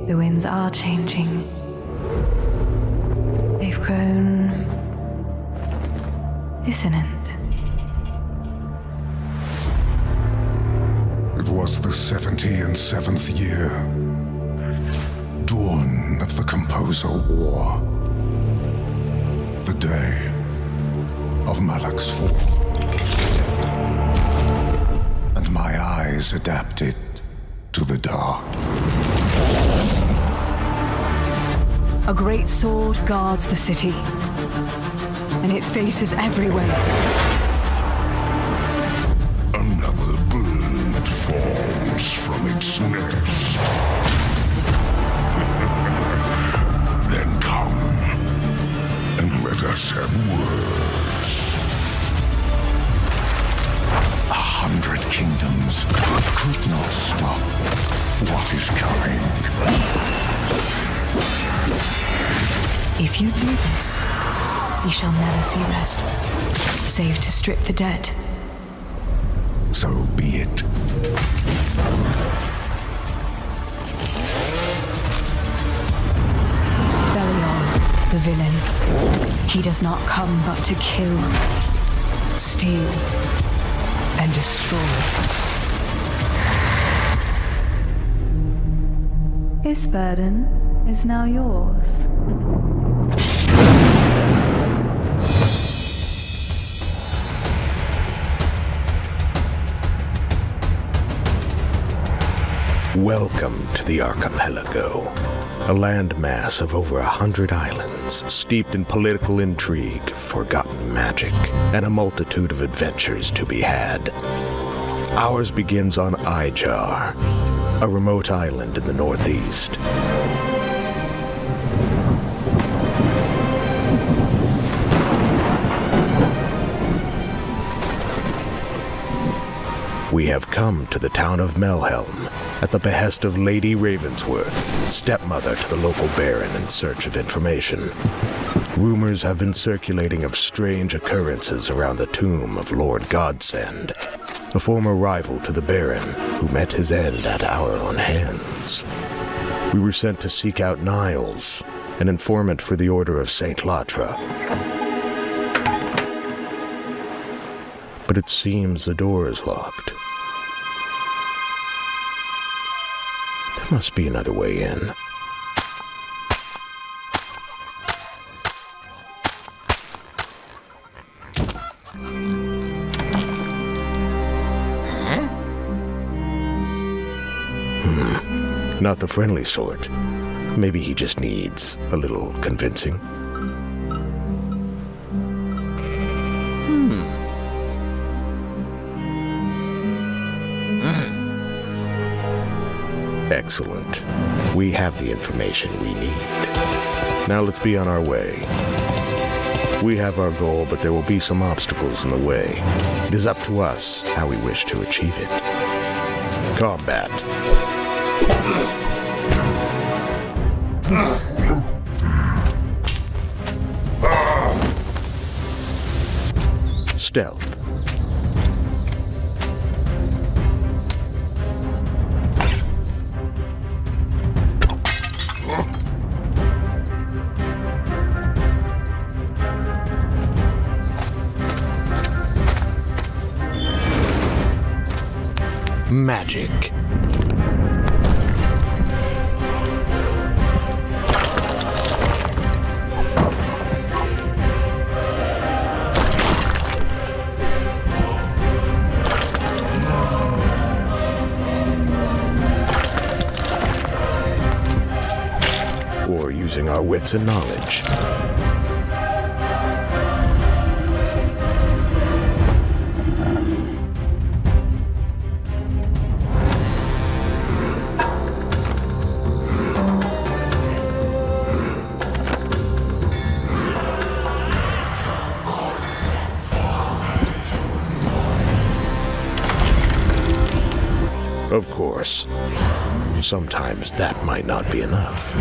The winds are changing. They've grown dissonant. It was the 77th year, dawn of the Composer War, the day of Malak's fall, and my eyes adapted to the dark. A great sword guards the city, and it faces every way. Another bird falls from its nest. Then come and let us have words. 100 kingdoms could not stop what is coming. If you do this, you shall never see rest, save to strip the dead. So be it. Belial, the villain. He does not come but to kill, steal, and destroy. His burden is now yours. Welcome to the archipelago, a landmass of over 100 islands, steeped in political intrigue, forgotten magic, and a multitude of adventures to be had. Ours begins on Ijar, a remote island in the northeast. We have come to the town of Melhelm at the behest of Lady Ravensworth, stepmother to the local baron in search of information. Rumors have been circulating of strange occurrences around the tomb of Lord Godsend, a former rival to the baron who met his end at our own hands. We were sent to seek out Niles, an informant for the Order of St. Latra. But it seems the door is locked. There must be another way in. Not the friendly sort. Maybe he just needs a little convincing. Excellent. We have the information we need. Now let's be on our way. We have our goal, but there will be some obstacles in the way. It is up to us how we wish to achieve it. Combat. Stealth. Magic. Or using our wits and knowledge. Of course, sometimes that might not be enough.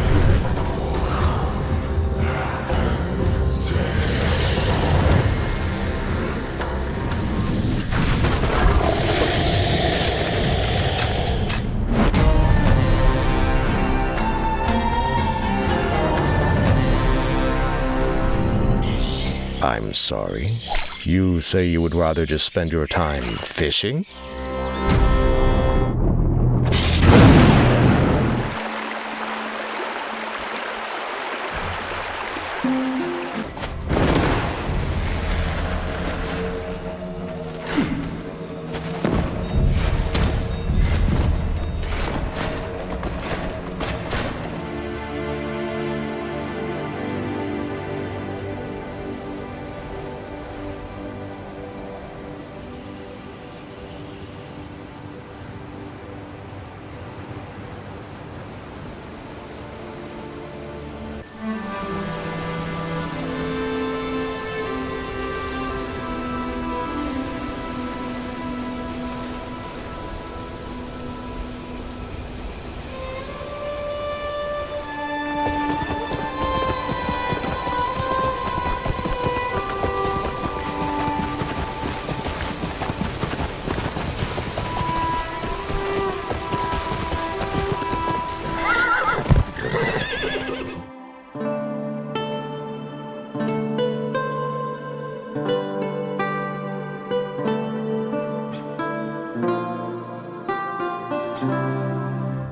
I'm sorry. You say you would rather just spend your time fishing?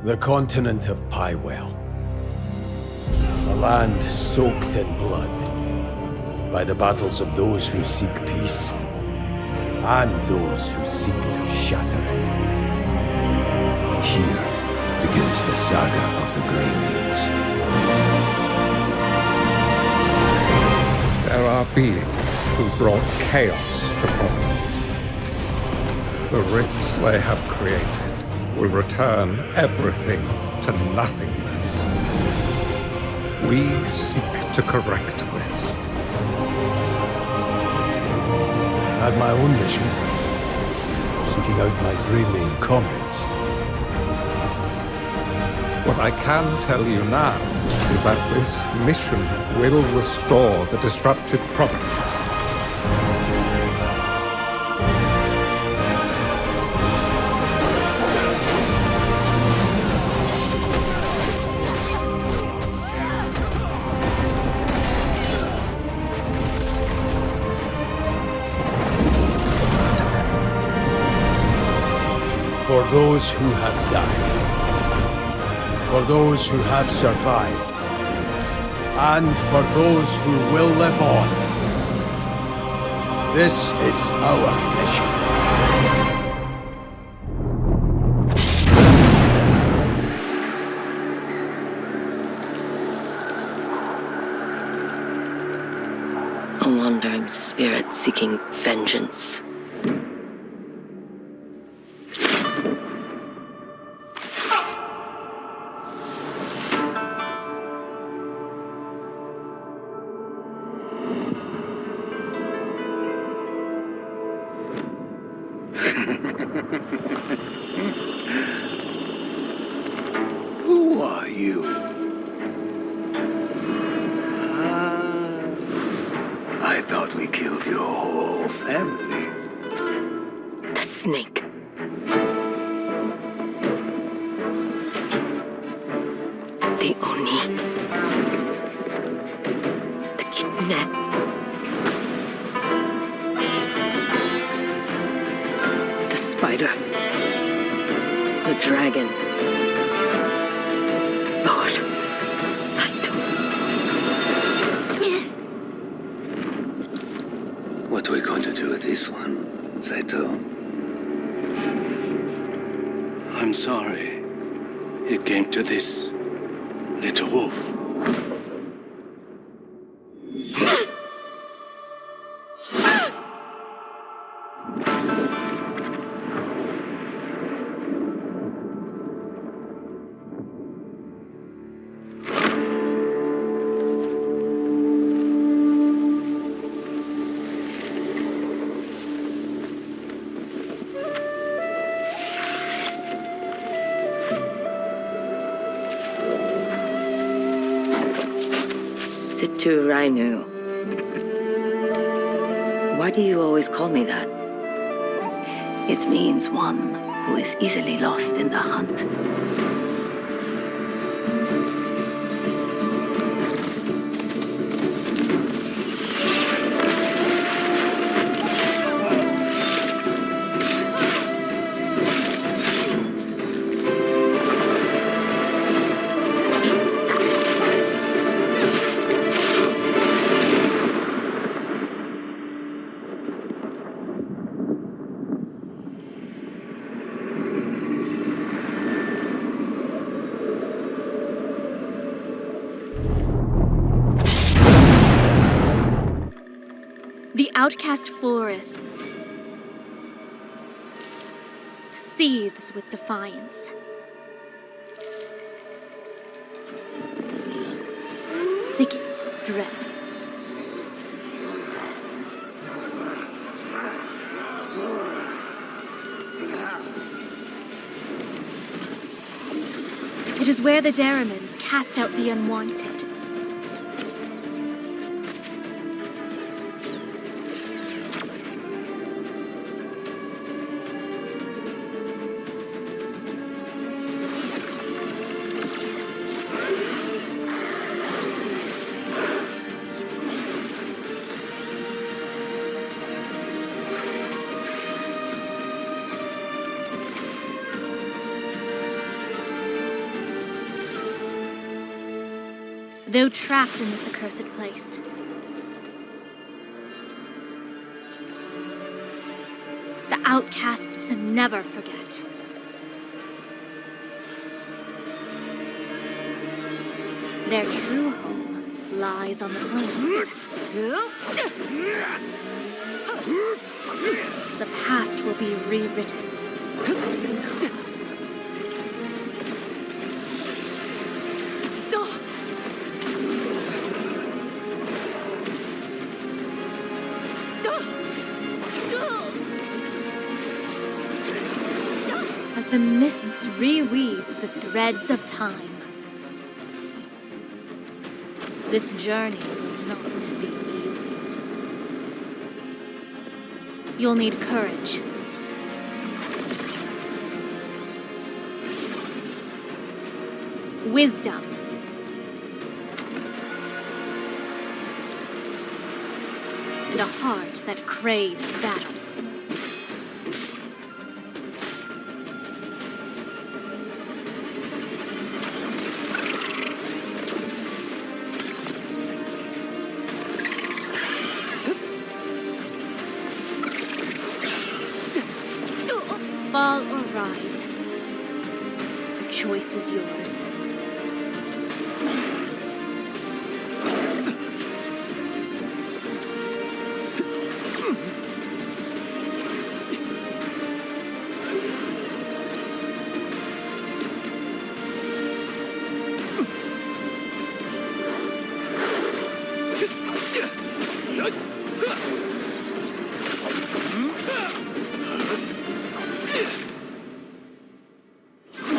The continent of Pywell. A land soaked in blood by the battles of those who seek peace and those who seek to shatter it. Here begins the saga of the Greymeans. There are beings who brought chaos to Providence. The rifts they have created will return everything to nothingness. We seek to correct this. I had my own mission, seeking out my Greymane comrades. What I can tell you now is that this mission will restore the disrupted Providence. For those who have died, for those who have survived, and for those who will live on, this is our mission. A wandering spirit seeking vengeance. Who are you? I thought we killed your whole family. The snake. The Oni. The Kitsune. The spider. The dragon. Lord Saito. What are we going to do with this one, Saito? I'm sorry. It came to this, little wolf. Situ Rainu. Why do you always call me that? It means one who is easily lost in the hunt. The outcast forest seethes with defiance. Thickens with dread. It is where the Daramans cast out the unwanted. Though trapped in this accursed place, the outcasts never forget. Their true home lies on the plains. The past will be rewritten. As the mists reweave the threads of time, this journey will not be easy. You'll need courage, wisdom, and a heart that craves battle. Fall or rise. The choice is yours.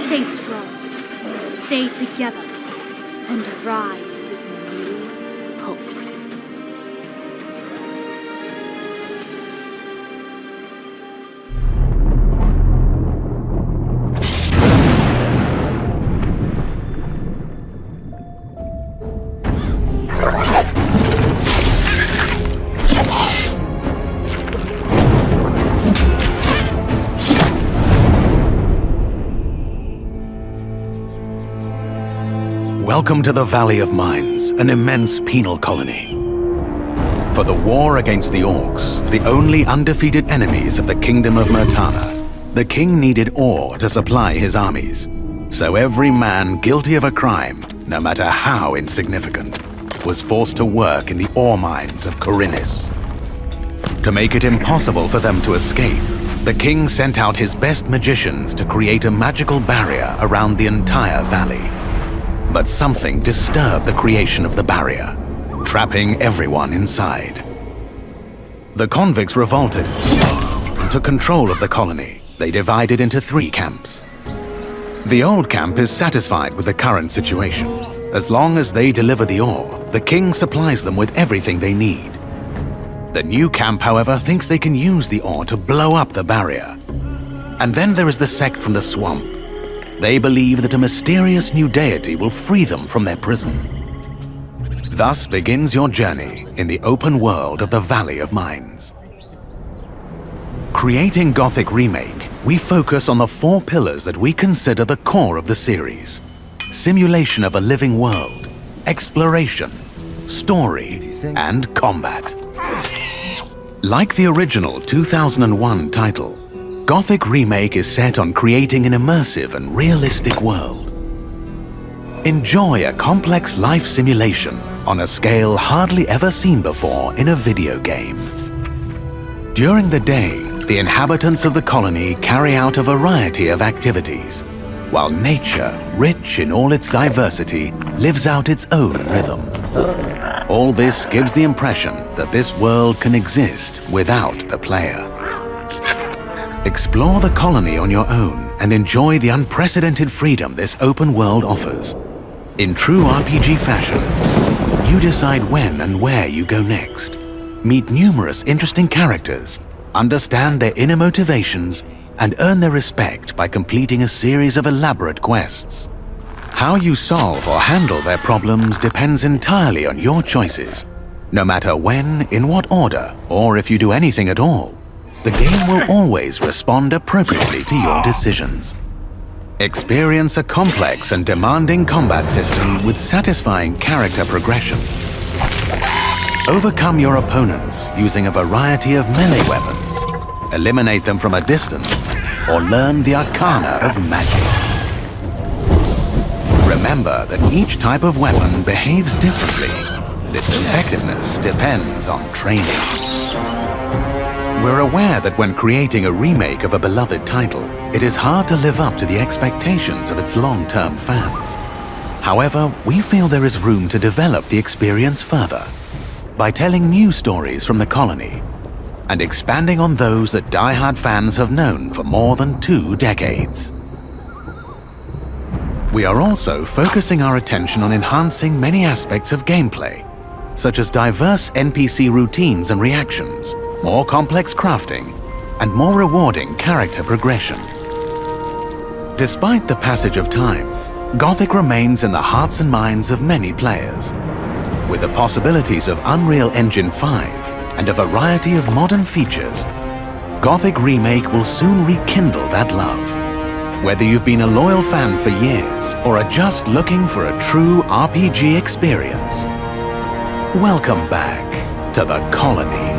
Stay strong, stay together, and rise with new hope. Welcome to the Valley of Mines, an immense penal colony. For the war against the Orcs, the only undefeated enemies of the Kingdom of Murtana, the king needed ore to supply his armies. So every man guilty of a crime, no matter how insignificant, was forced to work in the ore mines of Khorinis. To make it impossible for them to escape, the king sent out his best magicians to create a magical barrier around the entire valley. But something disturbed the creation of the barrier, trapping everyone inside. The convicts revolted and took control of the colony. They divided into 3 camps. The old camp is satisfied with the current situation. As long as they deliver the ore, the king supplies them with everything they need. The new camp, however, thinks they can use the ore to blow up the barrier. And then there is the sect from the swamp. They believe that a mysterious new deity will free them from their prison. Thus begins your journey in the open world of the Valley of Mines. Creating Gothic Remake, we focus on the 4 pillars that we consider the core of the series: simulation of a living world, exploration, story, and combat. Like the original 2001 title, Gothic Remake is set on creating an immersive and realistic world. Enjoy a complex life simulation on a scale hardly ever seen before in a video game. During the day, the inhabitants of the colony carry out a variety of activities, while nature, rich in all its diversity, lives out its own rhythm. All this gives the impression that this world can exist without the player. Explore the colony on your own and enjoy the unprecedented freedom this open world offers. In true RPG fashion, you decide when and where you go next. Meet numerous interesting characters, understand their inner motivations, and earn their respect by completing a series of elaborate quests. How you solve or handle their problems depends entirely on your choices. No matter when, in what order, or if you do anything at all, the game will always respond appropriately to your decisions. Experience a complex and demanding combat system with satisfying character progression. Overcome your opponents using a variety of melee weapons, eliminate them from a distance, or learn the arcana of magic. Remember that each type of weapon behaves differently, and its effectiveness depends on training. We're aware that when creating a remake of a beloved title, it is hard to live up to the expectations of its long-term fans. However, we feel there is room to develop the experience further by telling new stories from the colony and expanding on those that die-hard fans have known for more than 2 decades. We are also focusing our attention on enhancing many aspects of gameplay, such as diverse NPC routines and reactions, more complex crafting, and more rewarding character progression. Despite the passage of time, Gothic remains in the hearts and minds of many players. With the possibilities of Unreal Engine 5 and a variety of modern features, Gothic Remake will soon rekindle that love. Whether you've been a loyal fan for years or are just looking for a true RPG experience, welcome back to the colony.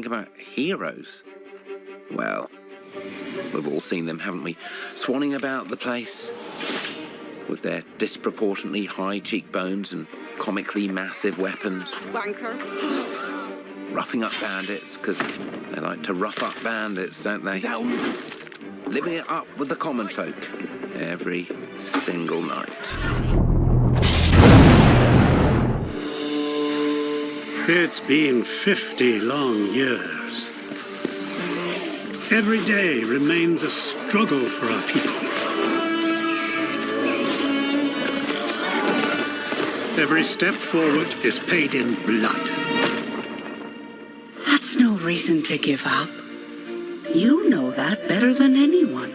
think about heroes, well, we've all seen them, haven't we? Swanning about the place with their disproportionately high cheekbones and comically massive weapons. Wanker. Roughing up bandits, because they like to rough up bandits, don't they? Living it up with the common folk every single night. It's been 50 long years. Every day remains a struggle for our people. Every step forward is paid in blood. That's no reason to give up. You know that better than anyone.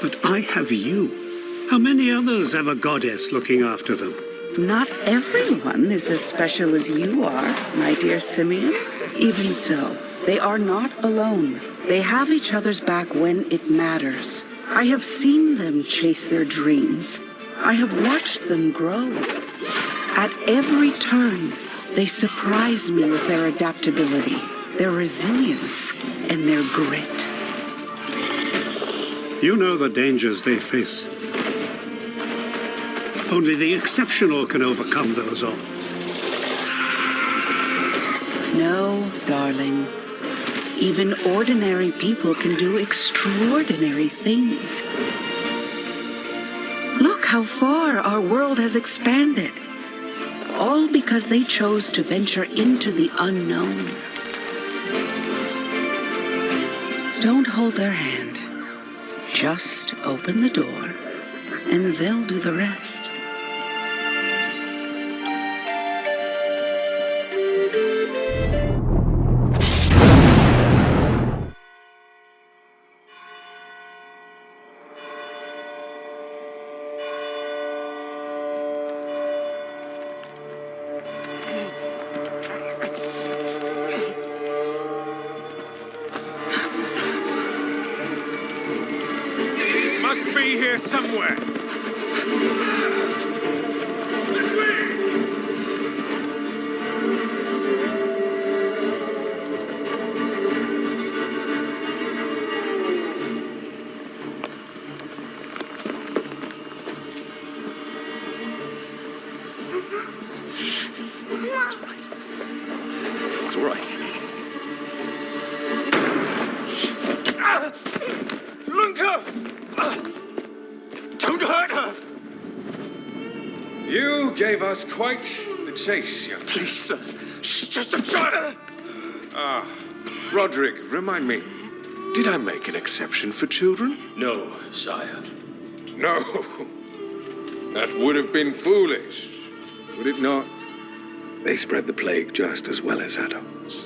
But I have you. How many others have a goddess looking after them? Not everyone is as special as you are, my dear Simeon. Even so, they are not alone. They have each other's back when it matters. I have seen them chase their dreams. I have watched them grow. At every turn, they surprise me with their adaptability, their resilience, and their grit. You know the dangers they face. Only the exceptional can overcome those odds. No, darling. Even ordinary people can do extraordinary things. Look how far our world has expanded. All because they chose to venture into the unknown. Don't hold their hand. Just open the door, and they'll do the rest. Somewhere. It's all right. Lunka! Don't hurt her! You gave us quite the chase, young. Please, sir. She's just a child. Ah, Roderick, remind me. Did I make an exception for children? No, sire. No. That would have been foolish, would it not? They spread the plague just as well as adults.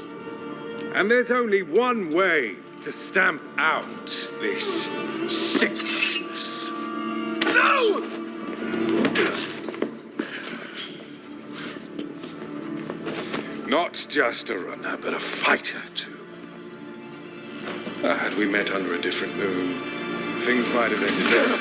And there's only one way to stamp out this sickness. No! Not just a runner, but a fighter, too. Had we met under a different moon, things might have ended there.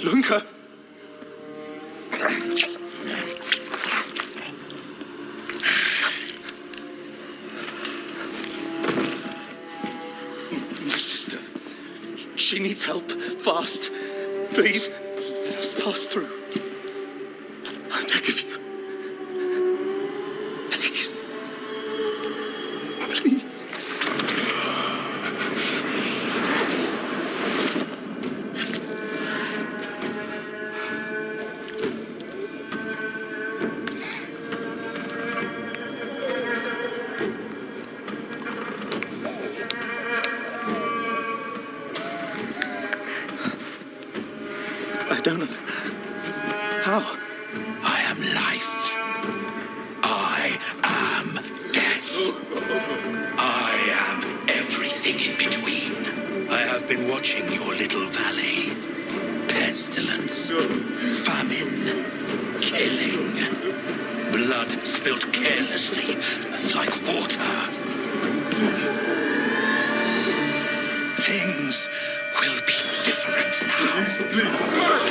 Lunka? My sister. She needs help. Fast. Please, let us pass through. I beg of you. Please. Please. I don't know. How? I am life. I am death. I am everything in between. I have been watching your little valley. Pestilence, famine, killing, blood spilt carelessly like water. Things will be different now.